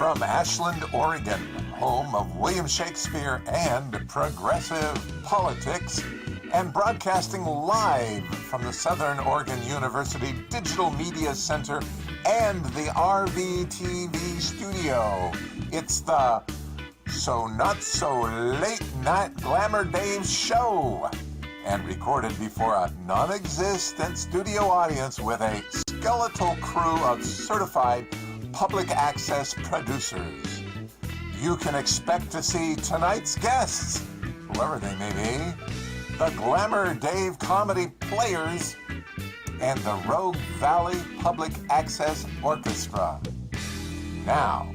From Ashland, Oregon, home of William Shakespeare and progressive politics, and broadcasting live from the Southern Oregon University Digital Media Center and the RVTV studio, it's the So Not So Late Night Glamour Dave show, and recorded before a non-existent studio audience with a skeletal crew of certified public access producers. You can expect to see tonight's guests, whoever they may be, the Glamour Dave Comedy Players, and the Rogue Valley Public Access Orchestra. Now,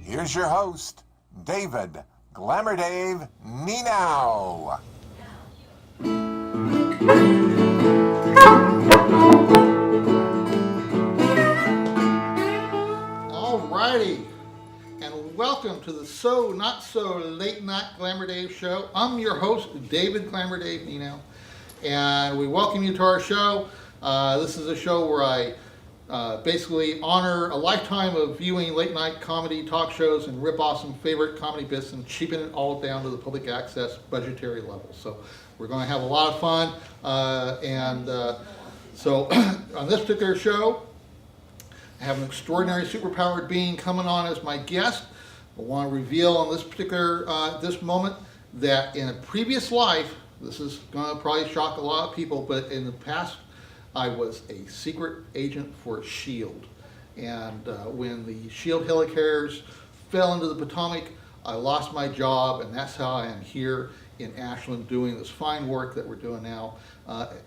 here's your host, David Glamour Dave Nienow. Alrighty, and welcome to the So Not So Late Night Glamour Dave show. I'm your host, David Glamour Dave Nienow, and we welcome you to our show. This is a show where I basically honor a lifetime of viewing late night comedy talk shows and rip off some favorite comedy bits and cheapen it all down to the public access budgetary level. So we're going to have a lot of fun, so on this particular show, I have an extraordinary superpowered being coming on as my guest. I want to reveal on this particular this moment that in a previous life, this is going to probably shock a lot of people, but in the past, I was a secret agent for SHIELD. And when the SHIELD helicarriers fell into the Potomac, I lost my job, and that's how I am here in Ashland doing this fine work that we're doing now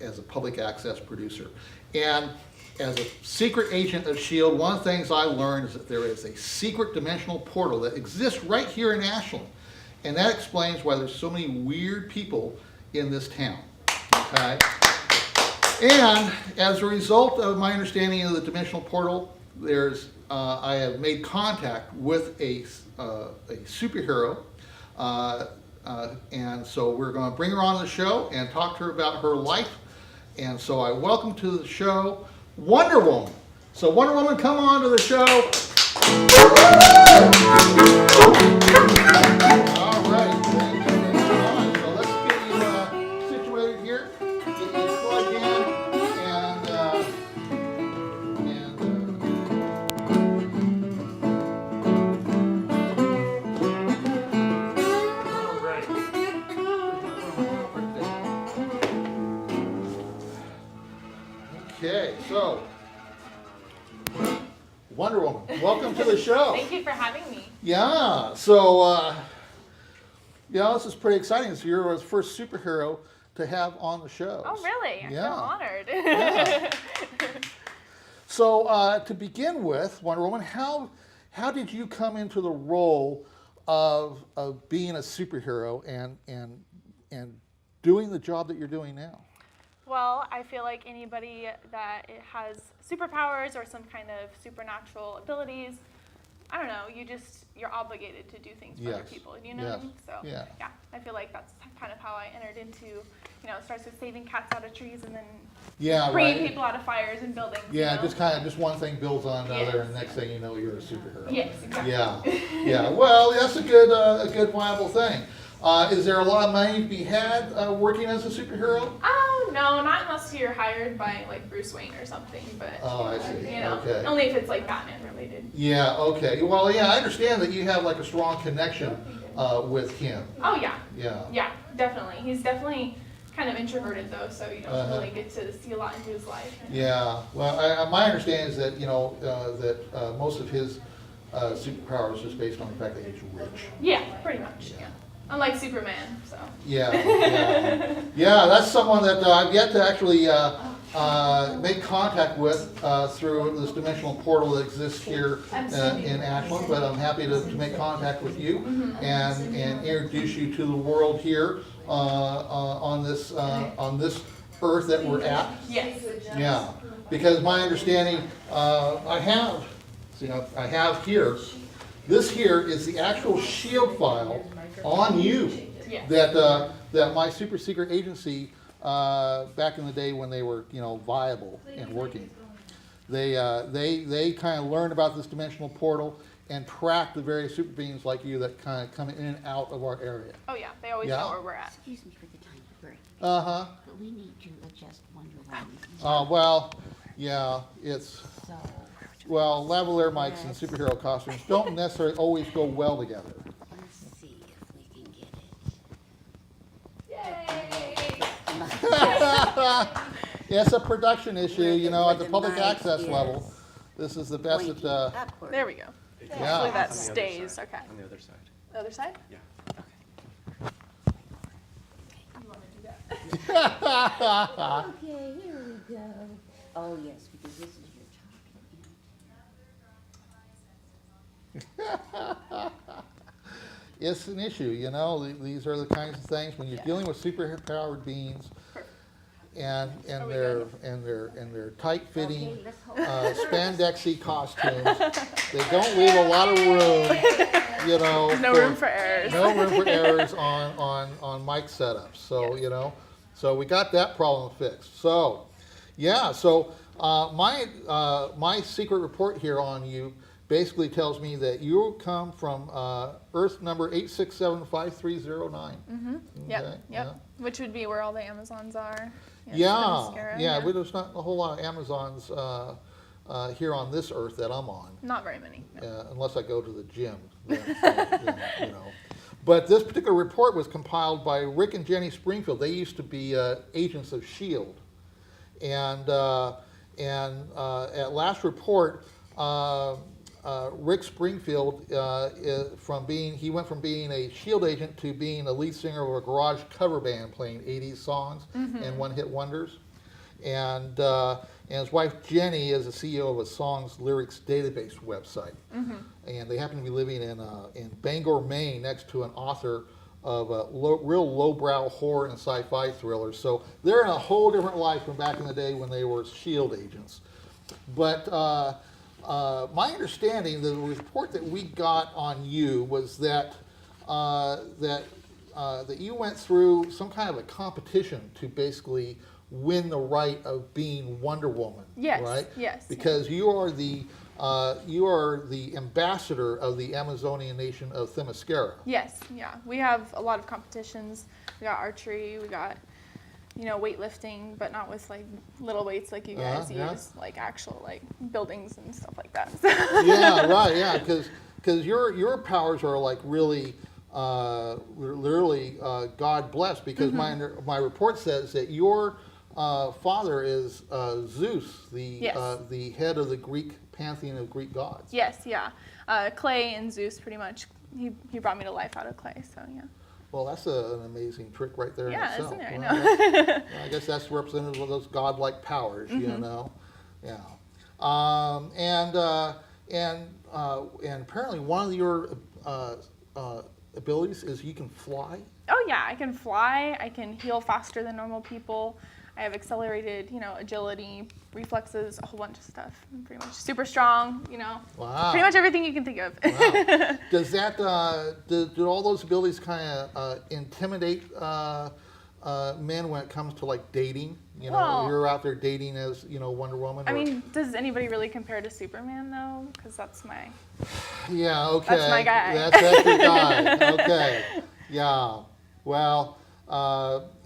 as a public access producer. And as a secret agent of SHIELD, one of the things I learned is that there is a secret dimensional portal that exists right here in Ashland. And that explains why there's so many weird people in this town. Okay? And as a result of my understanding of the dimensional portal, I have made contact with a superhero. And so we're going to bring her on the show and talk to her about her life. And so I welcome to the show Wonder Woman. So Wonder Woman, come on to the show. All right. So let's get you situated here. Get you plugged in. All right. Okay, so Wonder Woman, welcome to the show. Thank you for having me. Yeah, so this is pretty exciting. So you're the first superhero to have on the show. Oh, really? I feel honored. Yeah. So to begin with, Wonder Woman, how did you come into the role of being a superhero and doing the job that you're doing now? Well, I feel like anybody that has superpowers or some kind of supernatural abilities, I don't know, you're obligated to do things for other people, you know what I mean? So, yeah, I feel like that's kind of how I entered into, it starts with saving cats out of trees and then bringing people out of fires and buildings. Yeah, just one thing builds on another, and next thing you know, you're a superhero. Yes, exactly. Yeah. Well, that's a good viable thing. Is there a lot of money to be had working as a superhero? Oh, no, not unless you're hired by like Bruce Wayne or something. But I see. Okay. Only if it's like Batman related. Yeah. Okay. Well, I understand that you have like a strong connection with him. Oh yeah. Yeah. Yeah, definitely. He's definitely kind of introverted though, so you don't really get to see a lot into his life. Yeah. Well, my understanding is that that most of his superpower is just based on the fact that he's rich. Yeah, pretty much. Yeah. Unlike Superman, so. Yeah, that's someone that I've yet to actually make contact with through this dimensional portal that exists here in Ashland, but I'm happy to make contact with you and introduce you to the world here on this earth that we're at. Yes. Yeah, because my understanding, I have here, this here is the actual SHIELD file on you that my super secret agency back in the day when they were viable and working, they kind of learned about this dimensional portal and track the various super beings like you that kind of come in and out of our area. Oh yeah, they always Yeah? know where we're at. Excuse me for the tiny break, Uh-huh. but we need to adjust Wonder Woman. Well, yeah, it's, So, well, lavalier mics and superhero costumes don't necessarily always go well together. let's see if we can get it. It's a production issue, you know, at the The public mic access is level. This is the best Pointing that, upward. There we go. Yeah. Hopefully that On the other stays. side. Okay. On the other side. The other side? Yeah. You want to do that? Okay, here we go. Oh, yes, because this is your topic. it's an issue, you know, these are the kinds of things, when you're Yeah. dealing with superpowered beings and Are we their, good? and their tight-fitting, Okay, let's hope. spandexy costumes, they don't leave a lot of room, you know. No room for errors. No room for errors on mic setups, so, Yes. you know, so we got that problem fixed. So, yeah, so my secret report here on you basically tells me that you come from Earth number 8675309. Mm-hmm. Yep. Okay, Yep. Which would be where all the Amazons are. Yeah, Themyscia, yeah, there's not a whole lot of Amazons here on this Earth that I'm on. Not very many. No. Unless I go to the gym, then, you know. But this particular report was compiled by Rick and Jenny Springfield. They used to be agents of S.H.I.E.L.D. And at last report, Rick Springfield, he went from being a S.H.I.E.L.D. agent to being a lead singer of a garage cover band playing 80s songs and one-hit wonders. And his wife Jenny is the CEO of a songs lyrics database website. And they happen to be living in Bangor, Maine, next to an author of real lowbrow horror and sci-fi thrillers. So they're in a whole different life from back in the day when they were S.H.I.E.L.D. agents. But my understanding, the report that we got on you was that that you went through some kind of a competition to basically win the right of being Wonder Woman. Yes, right? yes. Because you are the ambassador of the Amazonian nation of Themyscia. Yes. Yeah. We have a lot of competitions. We got archery. We got, weightlifting, but not with like little weights like you guys Yeah. use, like actual like buildings and stuff like that. Yeah, right. Yeah, because your powers are like really, literally God blessed. Because my report says that your father is Zeus, Yes. the head of the Greek pantheon of Greek gods. Yes. Yeah. Clay and Zeus, pretty much. He brought me to life out of clay. So yeah. Well, that's an amazing trick right there Yeah, in itself. isn't it? I Well, know. I guess that's representative of those godlike powers, you know. Yeah. And apparently one of your abilities is you can fly. Oh yeah, I can fly. I can heal faster than normal people. I have accelerated, agility, reflexes, a whole bunch of stuff. I'm pretty much super strong, Wow. pretty much everything you can think of. Wow. Does that, do all those abilities kind of intimidate men when it comes to like dating? Well, you're out there dating as, Wonder Woman. I mean, does anybody really compare to Superman though? Because that's my. Yeah, okay. That's my guy. That's your guy. Okay. Yeah. Well,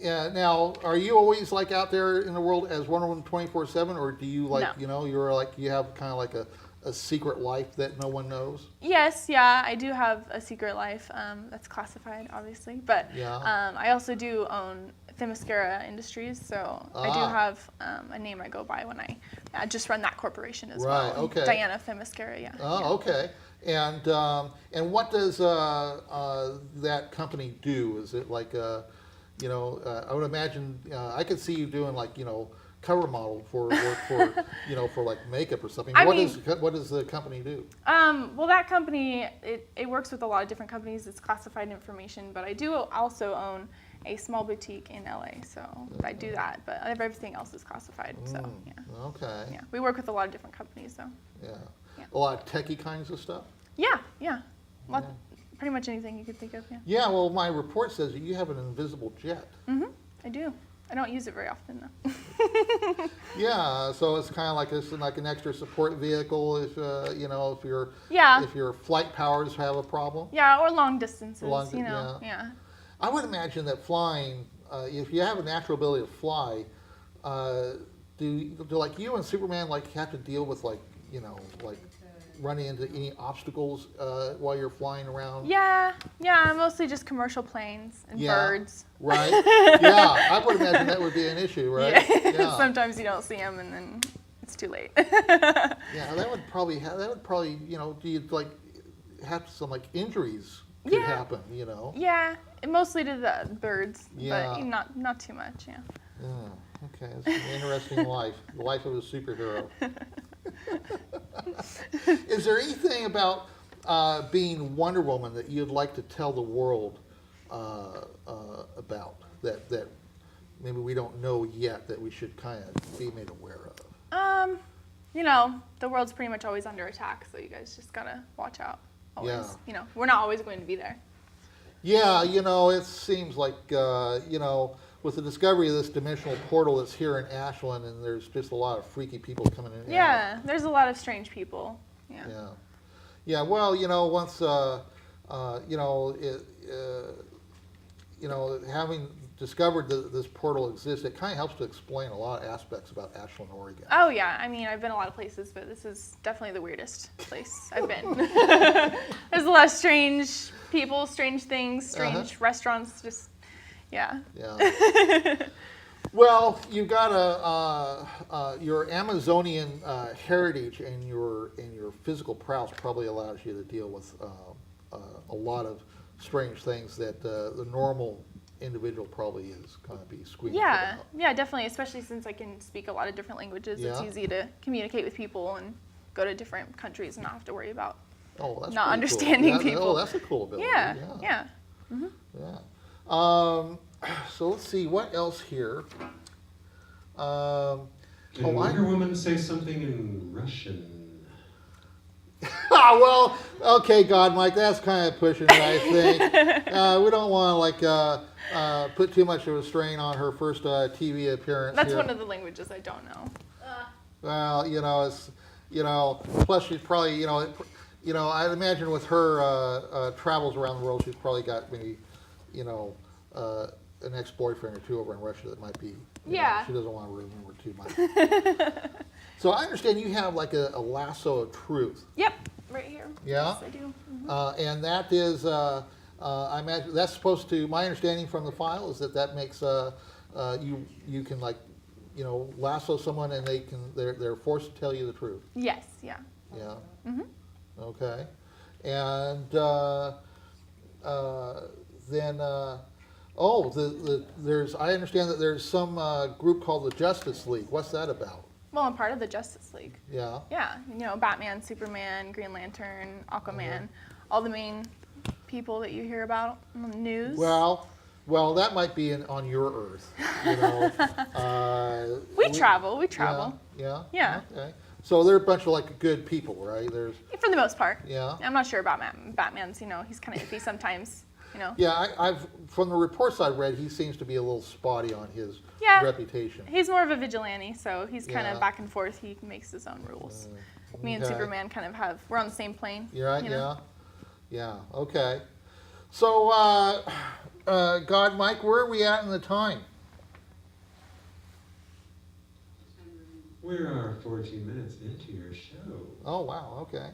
yeah. Now, are you always like out there in the world as Wonder Woman 24/7, or do you like, No. you're like you have kind of like a secret life that no one knows? Yes, yeah, I do have a secret life that's classified, obviously, but Yeah. I also do own Themyscia Industries, so I do have a name I go by when I just run that corporation as well. Right, okay. Diana Themyscia, yeah. Oh, yeah. okay. And what does that company do? Is it like I would imagine I could see you doing like cover model for for like makeup or something. What does the company do? Well, that company it works with a lot of different companies. It's classified information, but I do also own a small boutique in LA, so I do that. But everything else is classified. So yeah. Okay. Yeah, we work with a lot of different companies, though. Yeah. Yeah. A lot of techie kinds of stuff. Yeah, yeah. Pretty much anything you could think of, yeah. Yeah. Well, my report says that you have an invisible jet. I do. I don't use it very often though. Yeah, so it's kind of like an extra support vehicle if if your flight powers have a problem. Yeah, or long distances. Yeah. I would imagine that flying, if you have a natural ability to fly, do like you and Superman like have to deal with like running into any obstacles while you're flying around? Yeah, mostly just commercial planes and birds. Right. Yeah, I would imagine that would be an issue, right? Yeah. Sometimes you don't see them, and then it's too late. Yeah, that would probably you'd like have some like injuries could happen, Yeah, mostly to the birds, Yeah. but not too much. Yeah. Okay, it's an interesting life. The life of a superhero. Is there anything about being Wonder Woman that you'd like to tell the world about that maybe we don't know yet that we should kind of be made aware of? The world's pretty much always under attack, so you guys just gotta watch out. Always. Yeah. We're not always going to be there. Yeah, it seems like, with the discovery of this dimensional portal that's here in Ashland, and there's just a lot of freaky people coming in. Yeah, there's a lot of strange people. Yeah. Yeah. Well, once having discovered that this portal exists, it kind of helps to explain a lot of aspects about Ashland, Oregon. Oh yeah, I mean I've been a lot of places, but this is definitely the weirdest place I've been. There's a lot of strange people, strange things, strange restaurants. Just yeah. Well, you've got your Amazonian heritage and your physical prowess probably allows you to deal with a lot of strange things that the normal individual probably is going to be squeamish about. Yeah, definitely. Especially since I can speak a lot of different languages, it's easy to communicate with people and go to different countries and not have to worry about not understanding people. Oh, that's a cool ability. Yeah. Mm-hmm. Yeah. So let's see what else here. Can Wonder Woman say something in Russian? Well, okay, God, Mike, that's kind of pushing it, I think. We don't want to put too much of a strain on her first TV appearance. That's here. one of the languages I don't know. Well, it's plus she's probably I'd imagine with her travels around the world, she's probably got maybe an ex-boyfriend or two over in Russia that might be. She doesn't want to remember too much. So I understand you have like a lasso of truth. Yep, right here. Yeah? Yes, I do. Mm-hmm. And that is, I imagine, that's supposed to, my understanding from the file is that makes, you can lasso someone and they're forced to tell you the truth. Yes, yeah. Yeah? Mm-hmm. Okay. And then, I understand that there's some group called the Justice League. What's that about? Well, I'm part of the Justice League. Yeah. Yeah, Batman, Superman, Green Lantern, Aquaman, all the main people that you hear about on the news. Well, that might be on your Earth. We travel. Yeah. Yeah. Okay. So they're a bunch of good people, right? For the most part. Yeah. I'm not sure about Batman's. He's kind of iffy sometimes. Yeah, I've from the reports I read, he seems to be a little spotty on his reputation. He's more of a vigilante, so he's kind of back and forth. He makes his own rules. Me and Superman kind of we're on the same plane. You're right. Yeah. Okay. So, God, Mike, where are we at in the time? We are 14 minutes into your show. Oh, wow. Okay.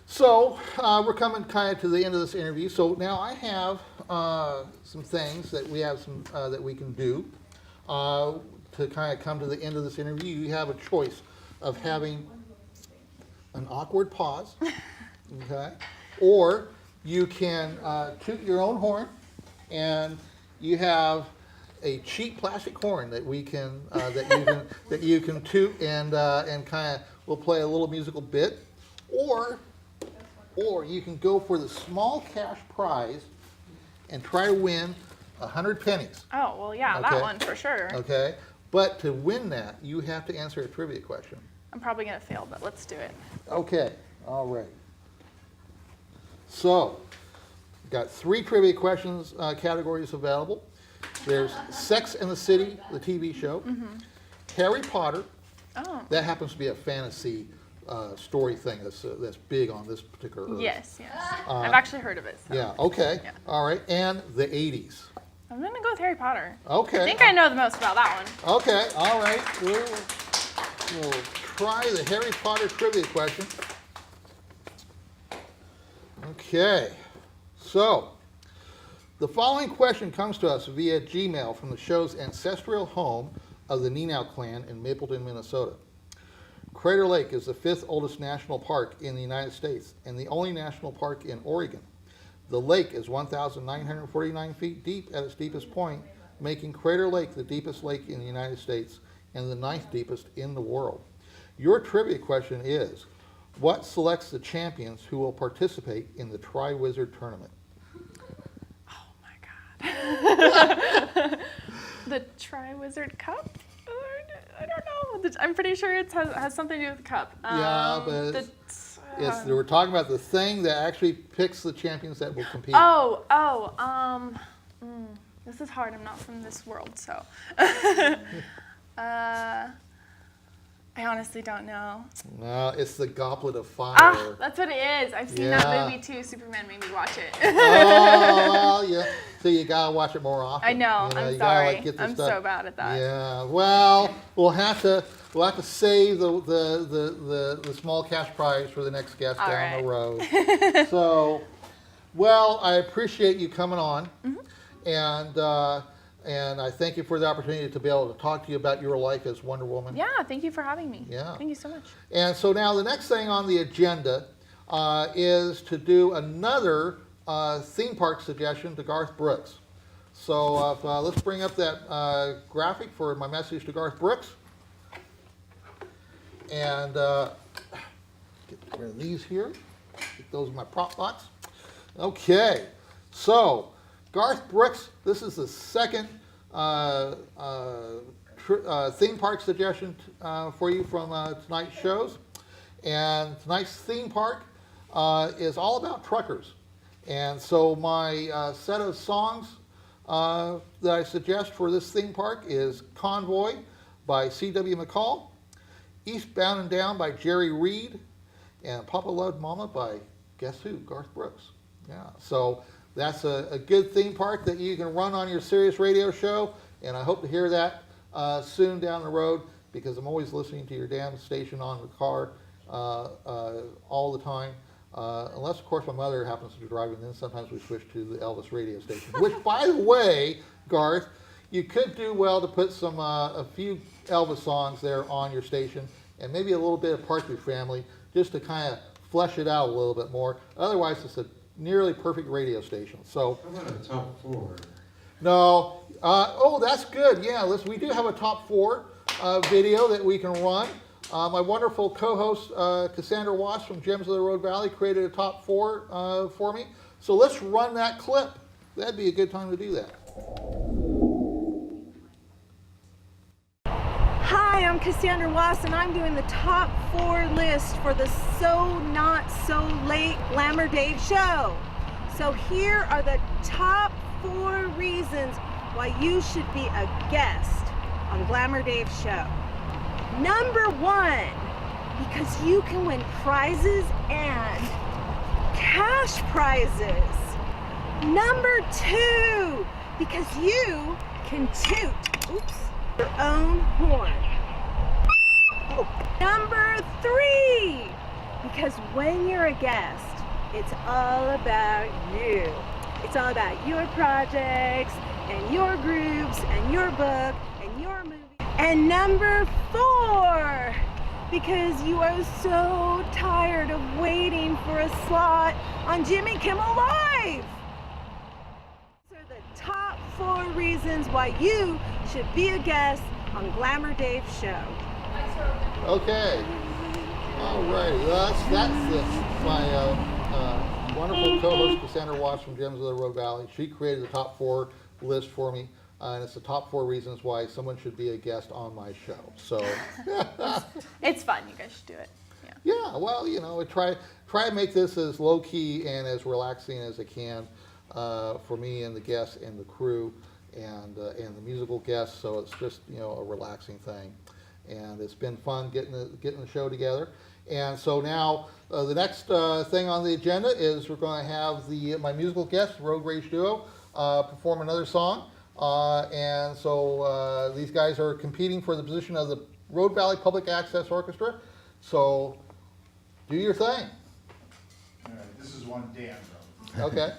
So we're coming kind of to the end of this interview. So now I have some things that we have that we can do to kind of come to the end of this interview. You have a choice of having an awkward pause, okay, or you can toot your own horn, and you have a cheap plastic horn that we can that you can toot and kind of we'll play a little musical bit, or you can go for the small cash prize and try to win 100 pennies. Oh, well, yeah, Okay. that one for sure. Okay? But to win that, you have to answer a trivia question. I'm probably going to fail, but let's do it. Okay. All right. So, got 3 trivia questions categories available. There's Sex and the City, the TV show. Harry Potter. Oh. That happens to be a fantasy story thing that's big on this particular Earth. Yes. I've actually heard of it. So. Yeah, okay. Yeah. All right. And the 80s. I'm going to go with Harry Potter. Okay. I think I know the most about that one. Okay, all right. We'll try the Harry Potter trivia question. Okay. So, the following question comes to us via Gmail from the show's ancestral home of the Nienow clan in Mapleton, Minnesota. Crater Lake is the 5th oldest national park in the United States and the only national park in Oregon. The lake is 1,949 feet deep at its deepest point, making Crater Lake the deepest lake in the United States and the 9th deepest in the world. Your trivia question is, what selects the champions who will participate in the Tri-Wizard tournament? Oh my god. The Tri-Wizard Cup? I don't know. I'm pretty sure it has something to do with the cup. Yeah, but we're talking about the thing that actually picks the champions that will compete. This is hard. I'm not from this world, so. I honestly don't know. No, it's the Goblet of Fire. Ah, that's what it is. I've seen that movie too. Superman made me watch it. Oh, well, yeah. So you gotta watch it more often. I know. You I'm gotta, sorry. like, get the I'm stuff. so bad at that. Yeah. Well, we'll have to save the small cash prize for the next guest All down right. the road. So, well, I appreciate you coming on, and I thank you for the opportunity to be able to talk to you about your life as Wonder Woman. Yeah, thank you for having me. Yeah. Thank you so much. And so now the next thing on the agenda is to do another theme park suggestion to Garth Brooks. So let's bring up that graphic for my message to Garth Brooks. And get rid of these here. Get those in my prop box. Okay, so Garth Brooks, this is the second theme park suggestion for you from tonight's shows. And tonight's theme park is all about truckers. And so my set of songs that I suggest for this theme park is Convoy by C.W. McCall, Eastbound and Down by Jerry Reed, and Papa Loved Mama by, guess who, Garth Brooks. Yeah, so that's a good theme park that you can run on your Sirius radio show, and I hope to hear that soon down the road, because I'm always listening to your damn station on the car all the time. Unless, of course, my mother happens to be driving, then sometimes we switch to the Elvis radio station. Which, by the way, Garth, you could do well to put some a few Elvis songs there on your station, and maybe a little bit of Partridge Family, just to kind of flesh it out a little bit more. Otherwise, it's a nearly perfect radio station. So, How about a top 4? no. Oh, that's good. Yeah, we do have a top 4 video that we can run. My wonderful co-host Cassandra Watts from Gems of the Road Valley created a top 4 for me. So let's run that clip. That'd be a good time to do that. Hi, I'm Cassandra Watts, and I'm doing the top 4 list for the So Not So Late Glamour Dave show. So here are the top 4 reasons why you should be a guest on Glamour Dave's show. Number 1, because you can win prizes and cash prizes. Number 2, because you can toot your own horn. Number 3, because when you're a guest, it's all about you. It's all about your projects and your groups and your book and your movie. And number 4, because you are so tired of waiting for a slot on Jimmy Kimmel Live. These are the top 4 reasons why you should be a guest on Glamour Dave's show. Okay. All righty. Well, that's my wonderful co-host Cassandra Watts from Gems of the Road Valley. She created the top 4 list for me, and it's the top 4 reasons why someone should be a guest on my show. So It's fun. You guys should do it. yeah, well, I try to make this as low key and as relaxing as I can for me and the guests and the crew. and the musical guests. So it's just a relaxing thing, and it's been fun getting the show together. And so now the next thing on the agenda is we're going to have my musical guest, Road Rage Duo, perform another song. And so these guys are competing for the position of the Road Valley Public Access Orchestra. So do your thing. All right, this is one Dan wrote. Okay.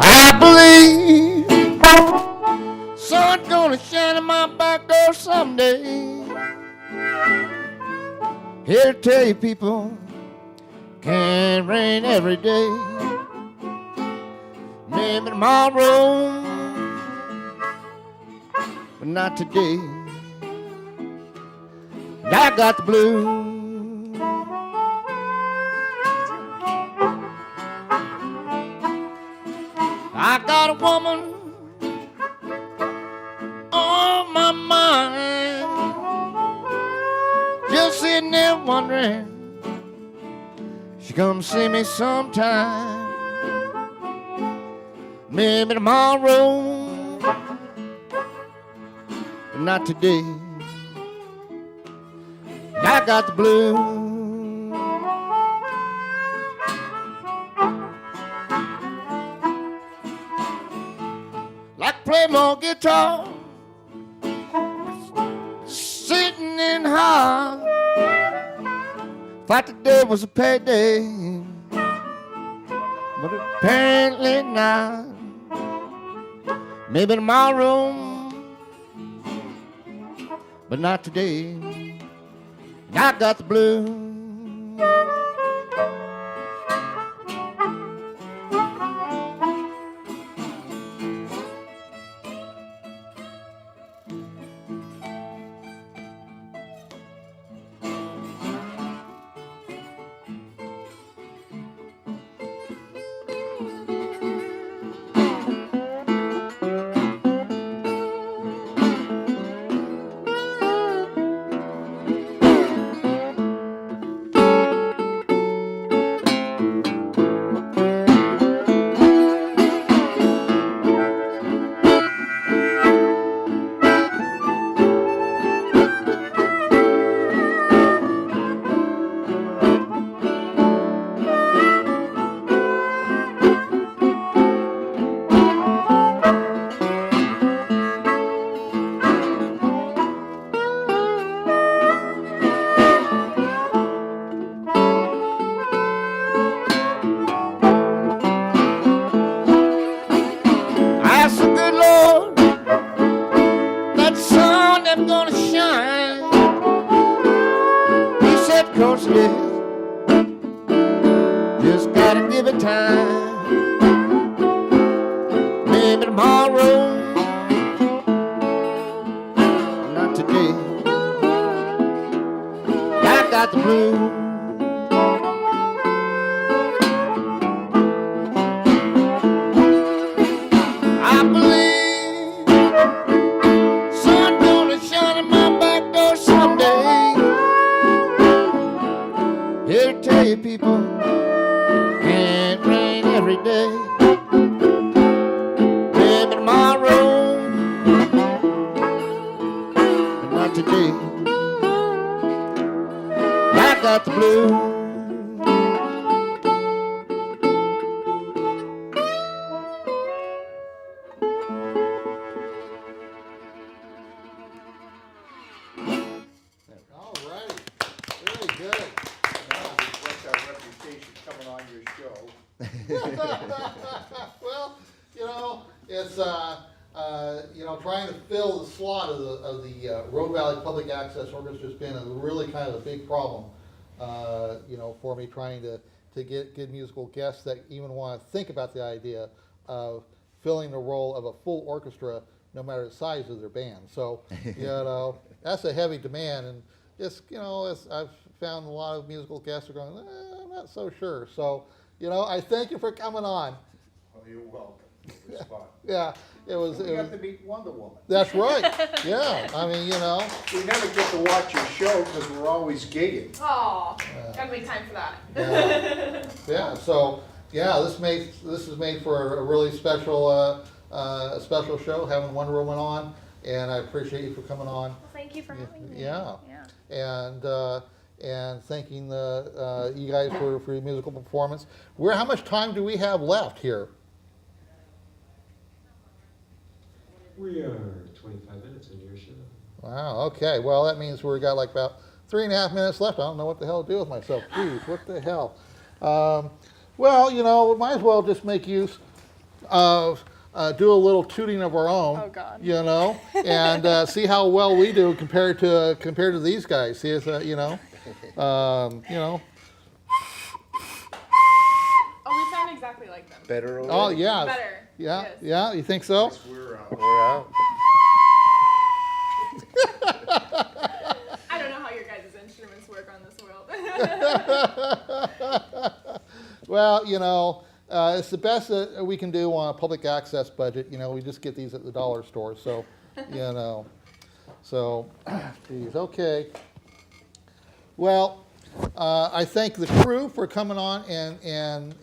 I believe sun's gonna shine in my back door someday. Here to tell you people, can't rain every day. Maybe tomorrow, but not today. I got the blues. I got a woman on my mind, just sitting there wondering, she come see me sometime, maybe tomorrow, but not today. I got the blues. Like play more guitar, sitting in high. Thought today was a payday, but apparently not. Maybe tomorrow, but not today. I got the blues. Just gotta give it time. Maybe tomorrow, not today. I got the blues. I believe sun gonna shine in my back door someday. Here to tell you people, can't rain every day. Maybe tomorrow, but not today. I got the blues. All right, very good. What's our reputation coming on your show? Well, it's trying to fill the slot of the Road Valley Public Access Orchestra has been a really kind of a big problem. For me trying to get good musical guests that even want to think about the idea of filling the role of a full orchestra no matter the size of their band. So, that's a heavy demand, and it's, I've found a lot of musical guests are going, I'm not so sure. So, I thank you for coming on. Well, you're welcome. It was fun. Yeah, it was. We got to meet Wonder Woman. That's right. Yeah, I mean, We never get to watch your show because we're always gigging. Oh, gotta make time for that. Yeah. So this is made for a really special special show, having Wonder Woman on, and I appreciate you for coming on. Well, thank you for having me. Yeah. And thanking you guys for your musical performance. How much time do we have left here? We are 25 minutes into your show. Wow, okay. Well, that means we've got like about 3.5 minutes left. I don't know what the hell to do with myself. Jeez, what the hell? Well, we might as well just make use of, do a little tooting of our own. Oh, God. And see how well we do compared to these guys. See, if, Oh, we sound exactly like them. Better. Oh, yeah. Better. Yeah, Yes. yeah, you think so? We're out. We're out. I don't know how your guys' instruments work on this world. Well, it's the best that we can do on a public access budget. We just get these at the dollar store. So, So, geez, okay. Well, I thank the crew for coming on and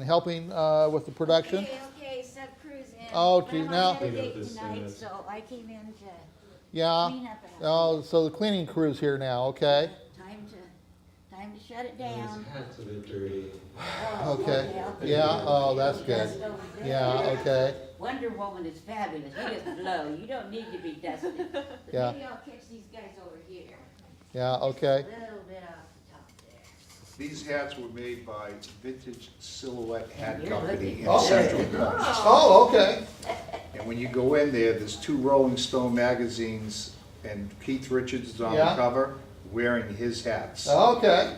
helping with the production. Okay, sub crews in. Oh, But gee, I'm now- on another date Clean up tonight, this, so I came in to Yeah. clean up after. Oh, so the cleaning crew's here now. Okay. Time to shut it His down. hat's a bit dirty. Oh, Okay. I'll Yeah. Oh, that's good. dust over there. Yeah. Okay. Wonder Woman is fabulous. You just blow. You don't need to be dusted. But Yeah. maybe I'll catch these guys over here. Yeah. Okay. A little bit off the top there. These hats were made by Vintage Silhouette Hat You're Company in looking- Central Coast. Oh, okay. And when you go in there's 2 Rolling Stone magazines, and Keith Richards is on Yeah. the cover wearing his hats. Okay.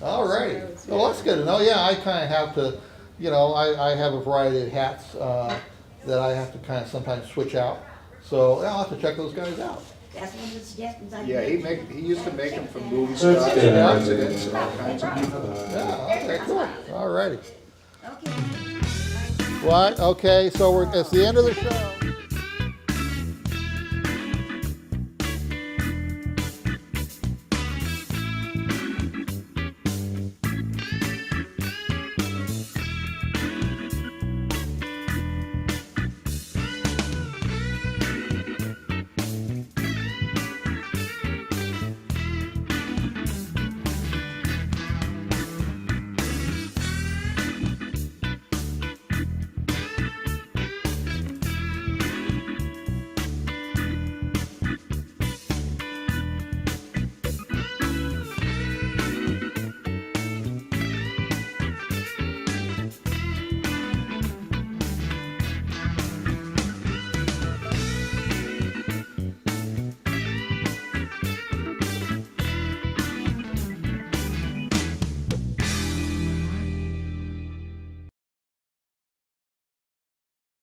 All righty. Well, that's good to know. Yeah, I kind of have to, I have a variety of hats that I have to kind of sometimes switch out. So I'll have to check those guys out. That's one of the suggestions I Yeah, made. he used to make them for movie That's stars good. and presidents and all kinds of people. Yeah. Okay. Cool. All righty. Okay. What? Okay. So it's the end of the show.